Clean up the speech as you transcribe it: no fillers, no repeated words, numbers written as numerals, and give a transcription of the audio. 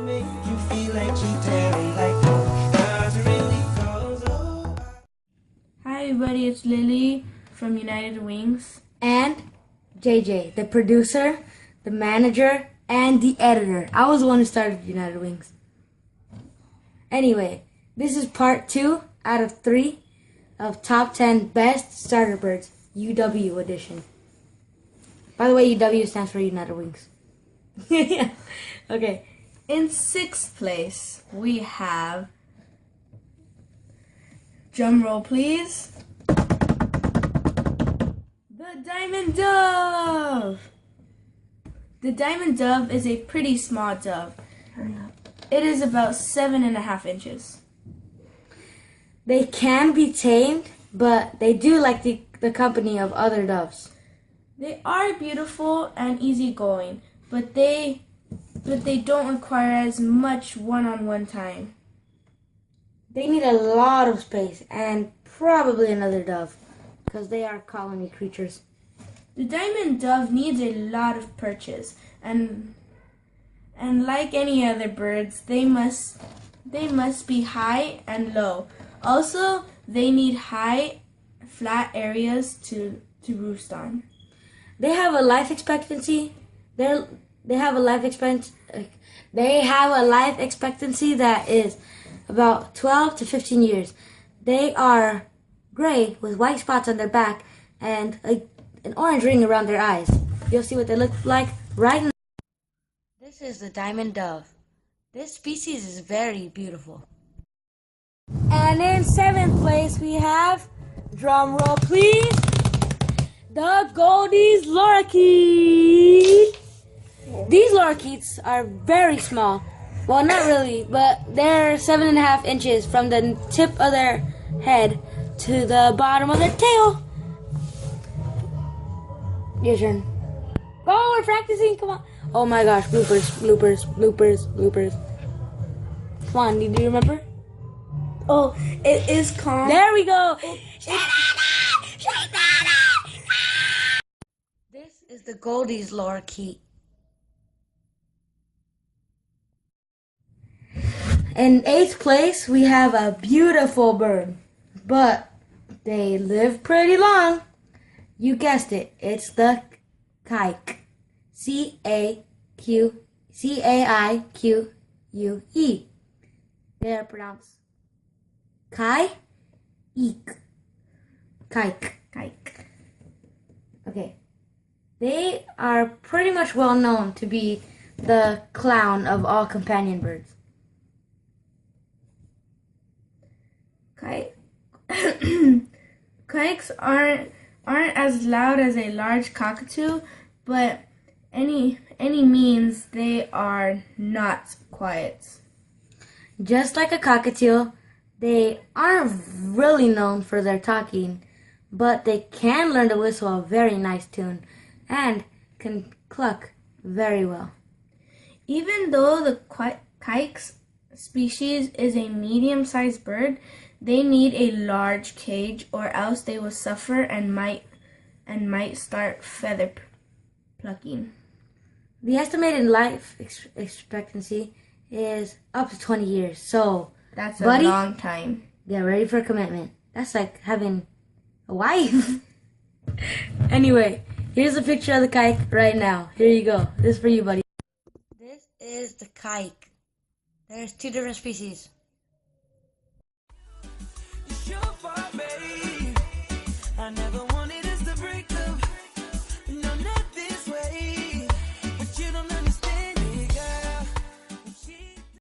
make you feel like cheating, like oh, does it really goes oh. Hi everybody, it's Lily from United Wings. And JJ, the producer, the manager, and the editor. I was the one who started United Wings. Anyway, this is part 2 out of 3 of top 10 best starter birds, UW edition. By the way, UW stands for United Wings. Okay. In 6th place, we have, drum roll please, the Diamond Dove. The Diamond Dove is a pretty small dove. It is about 7.5 inches. They can be tamed, but they do like the company of other doves. They are beautiful and easygoing, but they don't require as much one-on-one time. They need a lot of space and probably another dove because they are colony creatures. The diamond dove needs a lot of perches, and like any other birds, they must be high and low. Also, they need high, flat areas to roost on. They have a life expectancy. They have a life expectancy that is about 12 to 15 years. They are gray with white spots on their back and an orange ring around their eyes. You'll see what they look like right now. This is the diamond dove. This species is very beautiful. And in 7th place we have, drum roll please, the Goldie's lorikeet. These lorikeets are very small. Well, not really, but they're 7.5 inches from the tip of their head to the bottom of their tail. Your turn. Oh, we're practicing. Come on. Oh my gosh, bloopers, bloopers, bloopers, bloopers. Come on, do you remember? Oh, it is calm. There we go. This is the Goldie's lorikeet. In 8th place, we have a beautiful bird, but they live pretty long. You guessed it. It's the kike. C-A-I-Q-U-E. They are pronounced kai-eek. Kike. Kike. Okay. They are pretty much well known to be the clown of all companion birds. Kikes aren't as loud as a large cockatoo, but any means they are not quiet. Just like a cockatiel, they aren't really known for their talking, but they can learn to whistle a very nice tune and can cluck very well. Even though the kike's species is a medium-sized bird, they need a large cage, or else they will suffer and might start feather plucking. The estimated life expectancy is up to 20 years. So, that's a buddy, long time. Get ready for a commitment. That's like having a wife. Anyway, here's a picture of the kike right now. Here you go. This is for you, buddy. This is the kike. There's 2 different species. You're for me. I never